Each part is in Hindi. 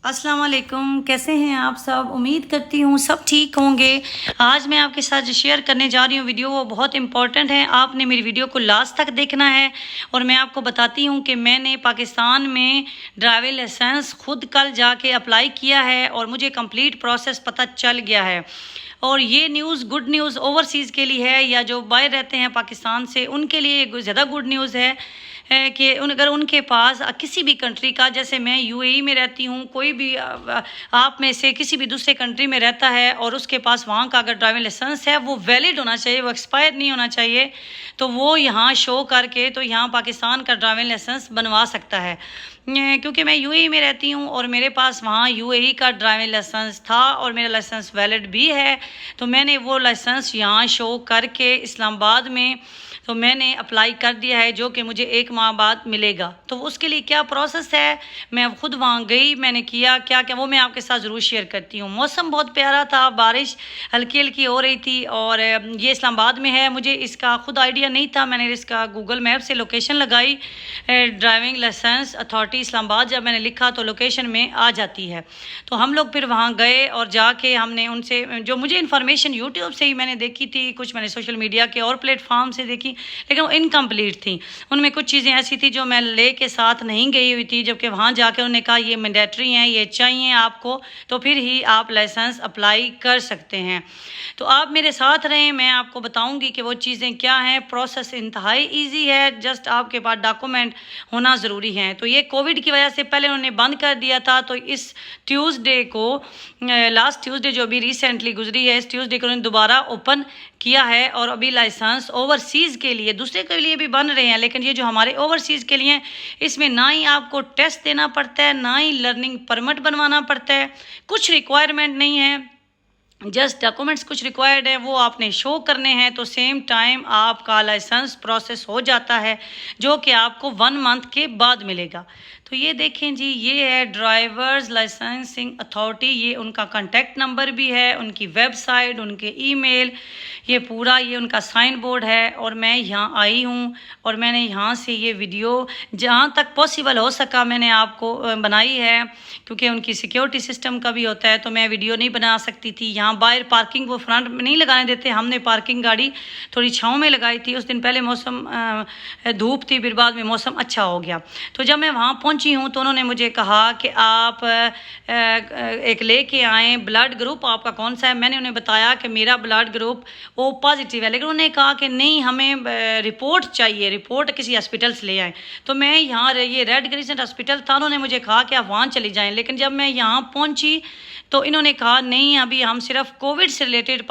अस्सलाम वालेकुम। कैसे हैं आप सब? उम्मीद करती हूँ सब ठीक होंगे। आज मैं आपके साथ जो शेयर करने जा रही हूँ वीडियो, वो बहुत इंपॉर्टेंट है। आपने मेरी वीडियो को लास्ट तक देखना है और मैं आपको बताती हूँ कि मैंने पाकिस्तान में ड्राइविंग लाइसेंस खुद कल जाके अप्लाई किया है और मुझे कंप्लीट प्रोसेस पता चल गया है। और ये न्यूज़ गुड न्यूज़ ओवरसीज़ के लिए है, या जो बाहर रहते हैं पाकिस्तान से, उनके लिए ज़्यादा गुड न्यूज़ है कि अगर उनके पास किसी भी कंट्री का, जैसे मैं यूएई में रहती हूँ, कोई भी आप में से किसी भी दूसरे कंट्री में रहता है और उसके पास वहाँ का अगर ड्राइविंग लाइसेंस है, वो वैलिड होना चाहिए, वो एक्सपायर नहीं होना चाहिए, तो वो यहाँ शो करके तो यहाँ पाकिस्तान का ड्राइविंग लाइसेंस बनवा सकता है। क्योंकि मैं यूएई में रहती हूँ और मेरे पास वहाँ यूएई का ड्राइविंग लाइसेंस था और मेरा लाइसेंस वैलिड भी है, तो मैंने वो लाइसेंस यहाँ शो करके इस्लामाबाद में तो मैंने अप्लाई कर दिया है, जो कि मुझे 1 माह बाद मिलेगा। तो उसके लिए क्या प्रोसेस है, मैं खुद वहाँ गई, मैंने किया क्या क्या, वो मैं आपके साथ ज़रूर शेयर करती हूँ। मौसम बहुत प्यारा था, बारिश हल्की हल्की हो रही थी और ये इस्लामाबाद में है। मुझे इसका खुद आइडिया नहीं था, मैंने इसका गूगल मैप से लोकेशन लगाई, ड्राइविंग लाइसेंस अथॉरिटी इस्लामाबाद जब मैंने लिखा तो लोकेशन में आ जाती है। तो हम लोग फिर वहाँ गए और जाके हमने उनसे, जो मुझे इन्फॉर्मेशन यूट्यूब से ही मैंने देखी थी, कुछ मैंने सोशल मीडिया के और प्लेटफॉर्म से देखी, लेकिन वो इनकम्प्लीट थी। उनमें कुछ चीज़ें ऐसी थी जो मैं ले के साथ नहीं गई हुई थी, जबकि वहाँ जाकर उन्होंने कहा ये मैंडेटरी हैं, ये चाहिए आपको, तो फिर ही आप लाइसेंस अप्लाई कर सकते हैं। तो आप मेरे साथ रहें, मैं आपको बताऊंगी कि वो चीज़ें क्या हैं। प्रोसेस इंतहाई ईजी है, जस्ट आपके पास डॉक्यूमेंट होना ज़रूरी है। तो ये कोविड की वजह से पहले उन्होंने बंद कर दिया था, तो इस ट्यूसडे को, लास्ट ट्यूसडे जो अभी रिसेंटली गुजरी है, इस ट्यूसडे को उन्होंने दोबारा ओपन किया है। और अभी लाइसेंस ओवरसीज़ के लिए, दूसरे के लिए भी बन रहे हैं, लेकिन ये जो हमारे ओवरसीज़ के लिए हैं, इसमें ना ही आपको टेस्ट देना पड़ता है, ना ही लर्निंग परमिट बनवाना पड़ता है, कुछ रिक्वायरमेंट नहीं है, जस्ट डॉक्यूमेंट्स कुछ रिक्वायर्ड है, वो आपने शो करने हैं, तो सेम टाइम आपका लाइसेंस प्रोसेस हो जाता है, जो कि आपको 1 मंथ के बाद मिलेगा। तो ये देखें जी, ये है ड्राइवर्स लाइसेंसिंग अथॉरिटी, ये उनका कॉन्टैक्ट नंबर भी है, उनकी वेबसाइट, उनके ईमेल, ये पूरा ये उनका साइन बोर्ड है। और मैं यहाँ आई हूँ और मैंने यहाँ से ये वीडियो जहाँ तक पॉसिबल हो सका मैंने आपको बनाई है, क्योंकि उनकी सिक्योरिटी सिस्टम का भी होता है, तो मैं वीडियो नहीं बना सकती थी। यहाँ बाहर पार्किंग वो फ्रंट में नहीं लगाने देते, हमने पार्किंग गाड़ी थोड़ी छाँव में लगाई थी। उस दिन पहले मौसम धूप थी, फिर बाद में मौसम अच्छा हो गया। तो जब मैं वहाँ पहुँची हूँ तो उन्होंने मुझे कहा कि आप एक लेके आएँ, ब्लड ग्रुप आपका कौन सा है। मैंने उन्हें बताया कि मेरा ब्लड ग्रुप ओ पॉजिटिव है, लेकिन उन्होंने कहा कि नहीं, हमें रिपोर्ट चाहिए, रिपोर्ट किसी हॉस्पिटल से ले आए। तो मैं यहाँ, ये रेड क्रिसेंट हॉस्पिटल था, उन्होंने मुझे कहा कि आप वहाँ चली जाएँ, लेकिन जब मैं यहाँ पहुँची तो इन्होंने कहा नहीं, अभी हम सिर्फ कोविड से रिलेटेड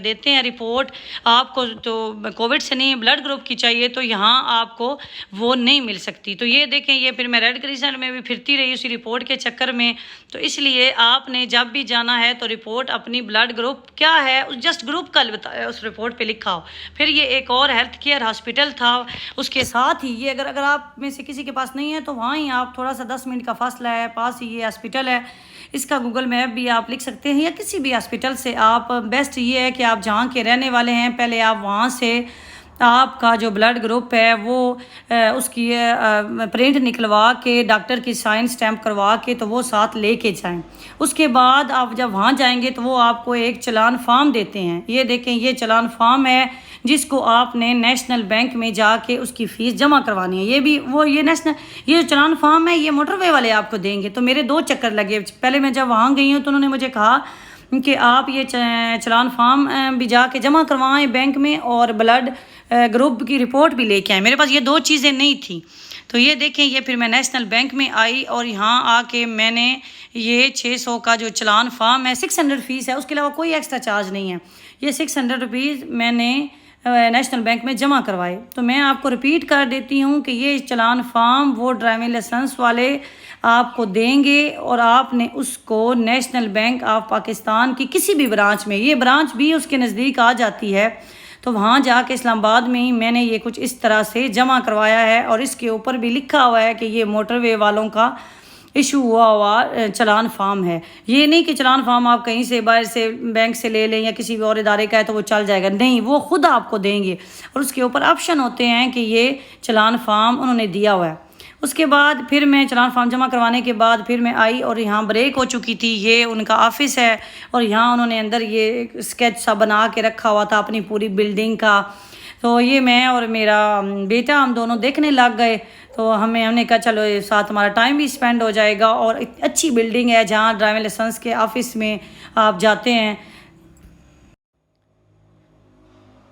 देते हैं रिपोर्ट, आपको तो कोविड से नहीं ब्लड ग्रुप की चाहिए, तो यहाँ आपको वो नहीं मिल सकती। तो ये देखें, ये फिर मैं रेड क्रिसेंट में भी फिरती रही उसी रिपोर्ट के चक्कर में। तो इसलिए आपने जब भी जाना है तो रिपोर्ट अपनी ब्लड ग्रुप क्या है, उस जस्ट ग्रुप का उस रिपोर्ट पे लिखा हो। फिर ये एक और हेल्थ केयर हॉस्पिटल था, उसके साथ ही ये, अगर आप में से किसी के पास नहीं है तो वहाँ ही आप थोड़ा सा 10 मिनट का फासला है, पास ही ये हॉस्पिटल है। इसका गूगल मैप भी आप लिख सकते हैं, या किसी भी हॉस्पिटल से आप, बेस्ट ये है कि आप जहाँ के रहने वाले हैं, पहले आप वहाँ से आपका जो ब्लड ग्रुप है वो उसकी प्रिंट निकलवा के, डॉक्टर की साइन स्टैम्प करवा के, तो वो साथ लेके जाएं। उसके बाद आप जब वहाँ जाएंगे तो वो आपको एक चालान फॉर्म देते हैं। ये देखें, ये चालान फॉर्म है जिसको आपने नेशनल बैंक में जाके उसकी फ़ीस जमा करवानी है। ये भी वो, ये नेशनल, ये जो चालान फॉर्म है ये मोटरवे वाले आपको देंगे। तो मेरे 2 चक्कर लगे। पहले मैं जब वहाँ गई हूँ तो उन्होंने मुझे कहा कि आप ये चालान फॉर्म भी जाके जमा करवाएं बैंक में, और ब्लड ग्रुप की रिपोर्ट भी लेके आए। मेरे पास ये 2 चीज़ें नहीं थी। तो ये देखें, ये फिर मैं नेशनल बैंक में आई और यहाँ आके मैंने ये 600 का जो चालान फॉर्म है, 600 फ़ीस है, उसके अलावा कोई एक्स्ट्रा चार्ज नहीं है। ये 600 रुपीज़ मैंने नेशनल बैंक में जमा करवाए। तो मैं आपको रिपीट कर देती हूँ कि ये चालान फॉर्म वो ड्राइविंग लाइसेंस वाले आपको देंगे, और आपने उसको नेशनल बैंक ऑफ पाकिस्तान की किसी भी ब्रांच में, ये ब्रांच भी उसके नज़दीक आ जाती है, तो वहाँ जाके इस्लामाबाद में ही मैंने ये कुछ इस तरह से जमा करवाया है। और इसके ऊपर भी लिखा हुआ है कि ये मोटरवे वालों का इशू हुआ चालान फॉर्म है। ये नहीं कि चालान फॉर्म आप कहीं से बाहर से बैंक से ले लें या किसी भी और इदारे का है तो वो चल जाएगा, नहीं, वो खुद आपको देंगे। और उसके ऊपर ऑप्शन होते हैं कि ये चालान फॉर्म उन्होंने दिया हुआ है, उसके बाद फिर मैं चालान फॉर्म जमा करवाने के बाद फिर मैं आई और यहाँ ब्रेक हो चुकी थी। ये उनका ऑफिस है और यहाँ उन्होंने अंदर ये स्केच सा बना के रखा हुआ था अपनी पूरी बिल्डिंग का। तो ये मैं और मेरा बेटा हम दोनों देखने लग गए। तो हमने कहा चलो साथ हमारा टाइम भी स्पेंड हो जाएगा और अच्छी बिल्डिंग है जहाँ ड्राइविंग लाइसेंस के ऑफिस में आप जाते हैं।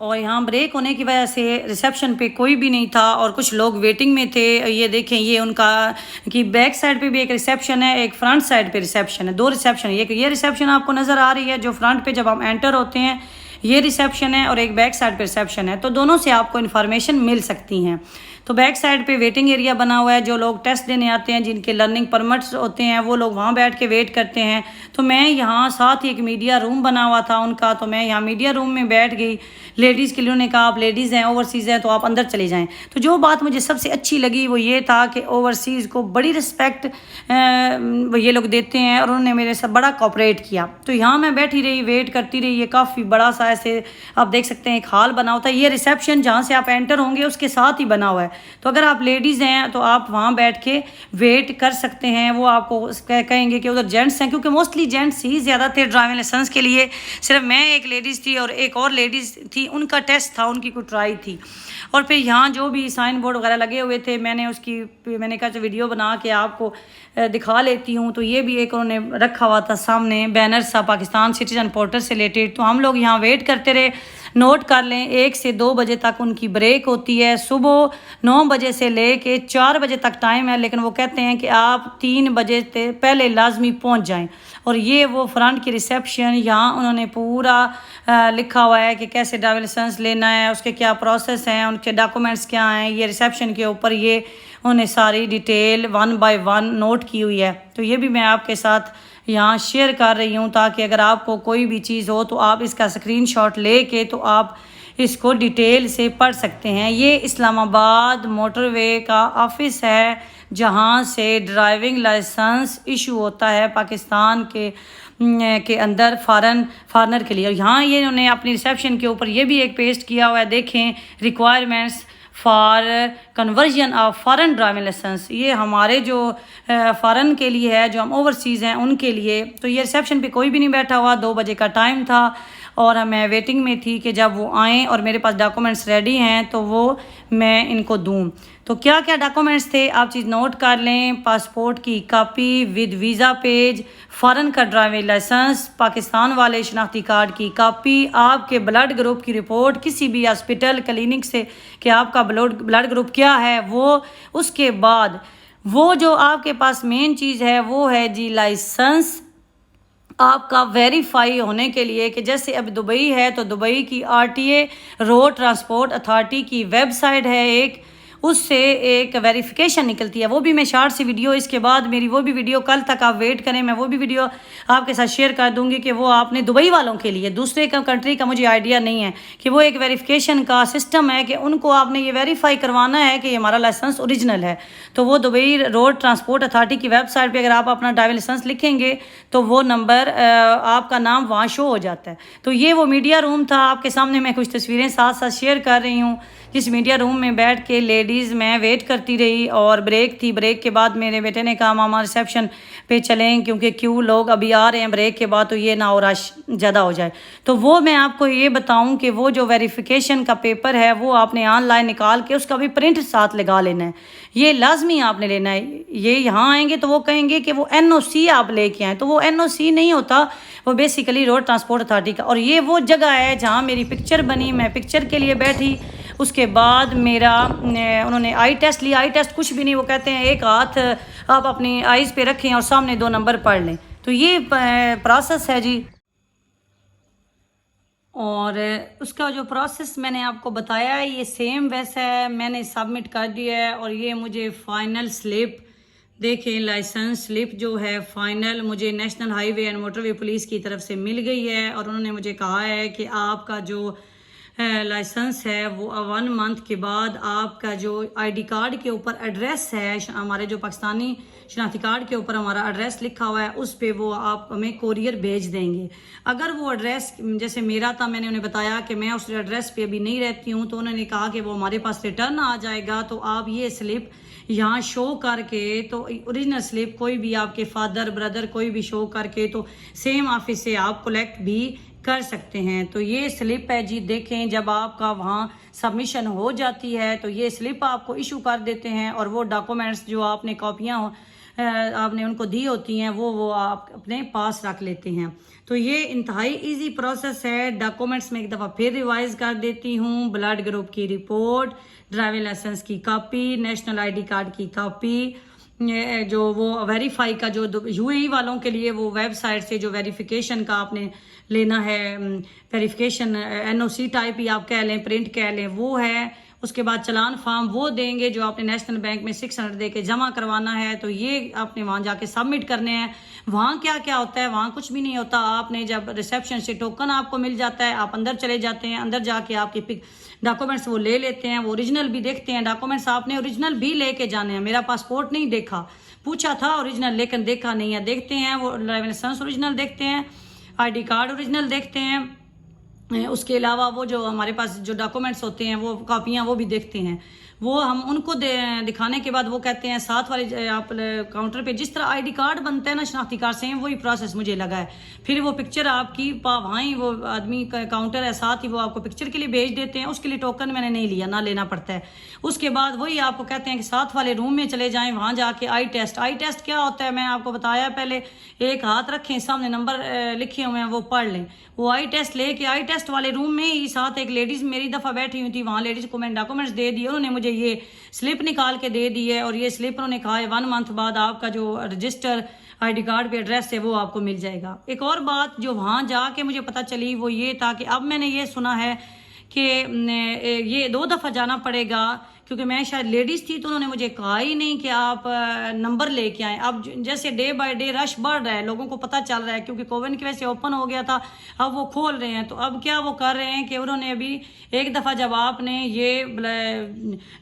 और यहाँ ब्रेक होने की वजह से रिसेप्शन पे कोई भी नहीं था और कुछ लोग वेटिंग में थे। ये देखें, ये उनका कि बैक साइड पे भी एक रिसेप्शन है, एक फ्रंट साइड पे रिसेप्शन है, दो रिसेप्शन है। ये रिसेप्शन आपको नज़र आ रही है जो फ्रंट पे जब हम एंटर होते हैं, ये रिसेप्शन है और एक बैक साइड पे रिसेप्शन है। तो दोनों से आपको इन्फॉर्मेशन मिल सकती हैं। तो बैक साइड पे वेटिंग एरिया बना हुआ है। जो लोग टेस्ट देने आते हैं, जिनके लर्निंग परमिट्स होते हैं, वो लोग वहाँ बैठ के वेट करते हैं। तो मैं यहाँ साथ ही एक मीडिया रूम बना हुआ था उनका, तो मैं यहाँ मीडिया रूम में बैठ गई। लेडीज़ के लिए उन्होंने कहा आप लेडीज़ हैं, ओवरसीज़ हैं तो आप अंदर चले जाएँ। तो जो बात मुझे सबसे अच्छी लगी वो ये था कि ओवरसीज़ को बड़ी रिस्पेक्ट ये लोग देते हैं और उन्होंने मेरे साथ बड़ा कोऑपरेट किया। तो यहाँ मैं बैठी रही, वेट करती रही। ये काफ़ी बड़ा सा ऐसे आप देख सकते हैं एक हॉल बना होता है। ये रिसेप्शन जहाँ से आप एंटर होंगे उसके साथ ही बना हुआ है। तो अगर आप लेडीज़ हैं तो आप वहाँ बैठ के वेट कर सकते हैं। वो आपको कहेंगे कि उधर जेंट्स हैं, क्योंकि मोस्टली जेंट्स ही ज़्यादा थे ड्राइविंग लाइसेंस के लिए। सिर्फ मैं एक लेडीज़ थी और एक और लेडीज़ थी, उनका टेस्ट था, उनकी कोई ट्राई थी। और फिर यहाँ जो भी साइन बोर्ड वगैरह लगे हुए थे, मैंने कहा वीडियो बना के आपको दिखा लेती हूँ। तो ये भी एक उन्होंने रखा हुआ था सामने बैनर सा पाकिस्तान सिटीजन पोर्टल से रिलेटेड। तो हम लोग यहाँ वेट करते रहे। नोट कर लें 1 से 2 बजे तक उनकी ब्रेक होती है। सुबह 9 बजे से लेके 4 बजे तक टाइम है, लेकिन वो कहते हैं कि आप 3 बजे से पहले लाजमी पहुंच जाएं। और ये वो फ्रंट की रिसेप्शन, यहाँ उन्होंने पूरा लिखा हुआ है कि कैसे ड्राइविंग लाइसेंस लेना है, उसके क्या प्रोसेस हैं, उनके डॉक्यूमेंट्स क्या हैं। ये रिसेप्शन के ऊपर ये उन्होंने सारी डिटेल 1 बाय 1 नोट की हुई है। तो ये भी मैं आपके साथ यहाँ शेयर कर रही हूँ ताकि अगर आपको कोई भी चीज़ हो तो आप इसका स्क्रीनशॉट लेके तो आप इसको डिटेल से पढ़ सकते हैं। ये इस्लामाबाद मोटरवे का ऑफिस है जहाँ से ड्राइविंग लाइसेंस इशू होता है पाकिस्तान के अंदर फॉरनर के लिए। और यहाँ ये इन्होंने अपनी रिसेप्शन के ऊपर ये भी एक पेस्ट किया हुआ है, देखें, requirements for conversion of foreign driving licence. ये हमारे जो फॉरेन के लिए है, जो हम ओवरसीज़ हैं उनके लिए। तो ये रिसेप्शन पे कोई भी नहीं बैठा हुआ। 2 बजे का टाइम था और मैं वेटिंग में थी कि जब वो आएँ और मेरे पास डॉक्यूमेंट्स रेडी हैं तो वो मैं इनको दूँ। तो क्या क्या डॉक्यूमेंट्स थे आप चीज़ नोट कर लें। पासपोर्ट की copy with visa page, foreign का ड्राइविंग लाइसेंस, पाकिस्तान वाले शनाख्ती कार्ड की कॉपी, आपके ब्लड ग्रुप की रिपोर्ट किसी भी हॉस्पिटल क्लिनिक से कि आपका ब्लड ग्रुप क्या है वो। उसके बाद वो जो आपके पास मेन चीज़ है वो है जी लाइसेंस आपका वेरीफाई होने के लिए कि जैसे अब दुबई है तो दुबई की RTA रोड ट्रांसपोर्ट अथॉरिटी की वेबसाइट है एक, उससे एक वेरिफिकेशन निकलती है। वो भी मैं शॉर्ट सी वीडियो, इसके बाद मेरी वो भी वीडियो कल तक आप वेट करें, मैं वो भी वीडियो आपके साथ शेयर कर दूंगी कि वो आपने दुबई वालों के लिए, दूसरे कंट्री का मुझे आइडिया नहीं है, कि वो एक वेरिफिकेशन का सिस्टम है कि उनको आपने ये वेरीफाई करवाना है कि हमारा लाइसेंस ओरिजिनल है। तो वो दुबई रोड ट्रांसपोर्ट अथॉरिटी की वेबसाइट पर अगर आप अपना ड्राइविंग लाइसेंस लिखेंगे तो वो नंबर आपका नाम वहाँ शो हो जाता है। तो ये वो मीडिया रूम था, आपके सामने मैं कुछ तस्वीरें साथ साथ शेयर कर रही हूँ। जिस मीडिया रूम में बैठ के लेडीज़ मैं वेट करती रही और ब्रेक थी। ब्रेक के बाद मेरे बेटे ने कहा मामा रिसेप्शन पे चलें क्योंकि क्यों लोग अभी आ रहे हैं ब्रेक के बाद, तो ये ना और रश ज़्यादा हो जाए। तो वो मैं आपको ये बताऊं कि वो जो वेरिफिकेशन का पेपर है वो आपने ऑनलाइन निकाल के उसका भी प्रिंट साथ लगा लेना है। ये लाजमी आपने लेना है। ये यहाँ आएंगे तो वो कहेंगे कि वो NOC आप लेके आएँ, तो वो NOC नहीं होता, वो बेसिकली रोड ट्रांसपोर्ट अथॉरिटी का। और ये वो जगह है जहाँ मेरी पिक्चर बनी, मैं पिक्चर के लिए बैठी। उसके बाद मेरा उन्होंने आई टेस्ट लिया। आई टेस्ट कुछ भी नहीं, वो कहते हैं एक हाथ आप अपनी आईज़ पे रखें और सामने 2 नंबर पढ़ लें। तो ये प्रोसेस है जी। और उसका जो प्रोसेस मैंने आपको बताया है ये सेम वैसा है। मैंने सबमिट कर दिया है और ये मुझे फ़ाइनल स्लिप देखें, लाइसेंस स्लिप जो है फ़ाइनल मुझे national highway and motorway police की तरफ से मिल गई है। और उन्होंने मुझे कहा है कि आपका जो लाइसेंस है वो 1 मंथ के बाद आपका जो ID कार्ड के ऊपर एड्रेस है, हमारे जो पाकिस्तानी शनाख्ती कार्ड के ऊपर हमारा एड्रेस लिखा हुआ है उस पे वो आप हमें कोरियर भेज देंगे। अगर वो एड्रेस जैसे मेरा था, मैंने उन्हें बताया कि मैं उस एड्रेस पे अभी नहीं रहती हूँ, तो उन्होंने कहा कि वो हमारे पास रिटर्न आ जाएगा, तो आप ये स्लिप यहाँ शो करके तो ओरिजिनल स्लिप कोई भी आपके फादर ब्रदर कोई भी शो करके तो सेम ऑफिस से आप कलेक्ट भी कर सकते हैं। तो ये स्लिप है जी, देखें जब आपका वहाँ सबमिशन हो जाती है तो ये स्लिप आपको इशू कर देते हैं और वो डॉक्यूमेंट्स जो आपने कॉपियाँ आपने उनको दी होती हैं वो आप अपने पास रख लेते हैं। तो ये इंतहाई इजी प्रोसेस है। डॉक्यूमेंट्स में एक दफ़ा फिर रिवाइज कर देती हूँ। ब्लड ग्रुप की रिपोर्ट, ड्राइविंग लाइसेंस की कॉपी, नेशनल आईडी कार्ड की कॉपी, जो वो वेरीफाई का जो यूएई वालों के लिए वो वेबसाइट से जो वेरिफिकेशन का आपने लेना है, वेरिफिकेशन एनओसी टाइप ही आप कह लें, प्रिंट कह लें, वो है। उसके बाद चलान फार्म वो देंगे जो आपने नेशनल बैंक में 600 दे के जमा करवाना है। तो ये आपने वहाँ जाके सबमिट करने हैं। वहाँ क्या क्या होता है, वहाँ कुछ भी नहीं होता। आपने जब रिसेप्शन से टोकन आपको मिल जाता है, आप अंदर चले जाते हैं, अंदर जाके आपके डॉक्यूमेंट्स वो ले लेते हैं, वो ओरिजिनल भी देखते हैं। डॉक्यूमेंट्स आपने ओरिजिनल भी लेके जाने हैं। मेरा पासपोर्ट नहीं देखा, पूछा था ओरिजिनल लेकिन देखा नहीं है। देखते हैं वो ड्राइविंग लाइसेंस ओरिजिनल देखते हैं, आईडी कार्ड ओरिजिनल देखते हैं। उसके अलावा वो जो हमारे पास जो डॉक्यूमेंट्स होते हैं वो कॉपियाँ वो भी देखते हैं। वो हम उनको दिखाने के बाद वो कहते हैं साथ वाले आप काउंटर पे जिस तरह आईडी कार्ड बनता है ना शनाख्ती कार्ड से, वही प्रोसेस मुझे लगा है। फिर वो पिक्चर आपकी वहाँ ही वो आदमी का काउंटर है साथ ही, वो आपको पिक्चर के लिए भेज देते हैं। उसके लिए टोकन मैंने नहीं लिया, ना लेना पड़ता है। उसके बाद वही आपको कहते हैं कि साथ वाले रूम में चले जाएं, वहाँ जाके आई टेस्ट क्या होता है मैंने आपको बताया पहले। एक हाथ रखें, सामने नंबर लिखे हुए हैं वो पढ़ लें। वो आई टेस्ट लेके आई टेस्ट वाले रूम में ही साथ एक लेडीज़ मेरी दफ़ा बैठी हुई थी, वहाँ लेडीज़ को मैंने डॉक्यूमेंट्स दे दिए, उन्होंने मुझे ये स्लिप निकाल के दे दी है। और ये स्लिप उन्होंने कहा है 1 मंथ बाद आपका जो रजिस्टर आईडी कार्ड पे एड्रेस है वो आपको मिल जाएगा। एक और बात जो वहाँ जाके मुझे पता चली वो ये था कि अब मैंने ये सुना है कि ये 2 दफ़ा जाना पड़ेगा, क्योंकि मैं शायद लेडीज़ थी तो उन्होंने मुझे कहा ही नहीं कि आप नंबर लेके आएँ। अब जैसे डे बाय डे रश बढ़ रहा है, लोगों को पता चल रहा है क्योंकि कोविड की वजह से ओपन हो गया था, अब वो खोल रहे हैं। तो अब क्या वो कर रहे हैं कि उन्होंने अभी एक दफ़ा जब आपने ये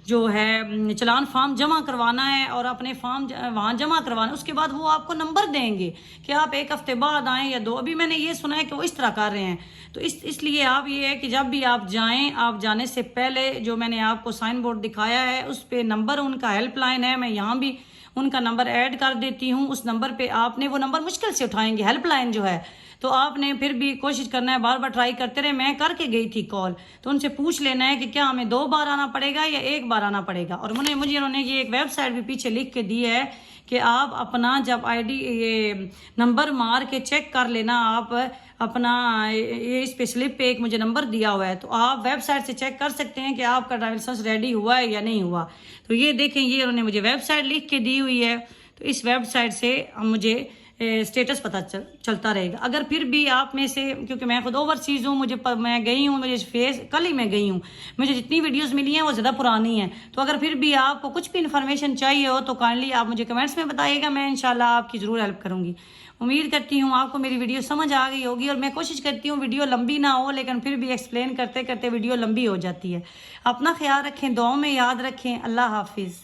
जो है चलान फार्म जमा करवाना है और अपने फार्म वहाँ जमा करवाना, उसके बाद वो आपको नंबर देंगे कि आप 1 हफ्ते बाद आएँ या 2। अभी मैंने ये सुना है कि वो इस तरह कर रहे हैं। तो इसलिए आप ये है कि जब भी आप जाएं, आप जाने से पहले जो मैंने आपको साइन बोर्ड दिखाया है उस पे नंबर उनका हेल्पलाइन है, मैं यहाँ भी उनका नंबर ऐड कर देती हूँ। उस नंबर पे आपने, वो नंबर मुश्किल से उठाएंगे हेल्पलाइन जो है, तो आपने फिर भी कोशिश करना है, बार बार ट्राई करते रहे। मैं करके गई थी कॉल, तो उनसे पूछ लेना है कि क्या हमें 2 बार आना पड़ेगा या 1 बार आना पड़ेगा। और मुझे उन्होंने ये एक वेबसाइट भी पीछे लिख के दी है कि आप अपना जब आईडी ये नंबर मार के चेक कर लेना, आप अपना ये इस पे स्लिप पे एक मुझे नंबर दिया हुआ है, तो आप वेबसाइट से चेक कर सकते हैं कि आपका ड्राइविंग लाइसेंस रेडी हुआ है या नहीं हुआ। तो ये देखें, ये उन्होंने मुझे वेबसाइट लिख के दी हुई है, तो इस वेबसाइट से मुझे स्टेटस पता चलता रहेगा। अगर फिर भी आप में से, क्योंकि मैं खुद ओवरसीज़ हूँ, मैं गई हूँ, मुझे कल ही मैं गई हूँ, मुझे जितनी वीडियोस मिली हैं वो ज़्यादा पुरानी हैं। तो अगर फिर भी आपको कुछ भी इन्फॉर्मेशन चाहिए हो तो काइंडली आप मुझे कमेंट्स में बताइएगा, मैं इंशाल्लाह आपकी ज़रूर हेल्प करूँगी। उम्मीद करती हूँ आपको मेरी वीडियो समझ आ गई होगी, और मैं कोशिश करती हूँ वीडियो लंबी ना हो, लेकिन फिर भी एक्सप्लेन करते करते वीडियो लंबी हो जाती है। अपना ख्याल रखें, दुआओं में याद रखें। अल्लाह हाफिज़।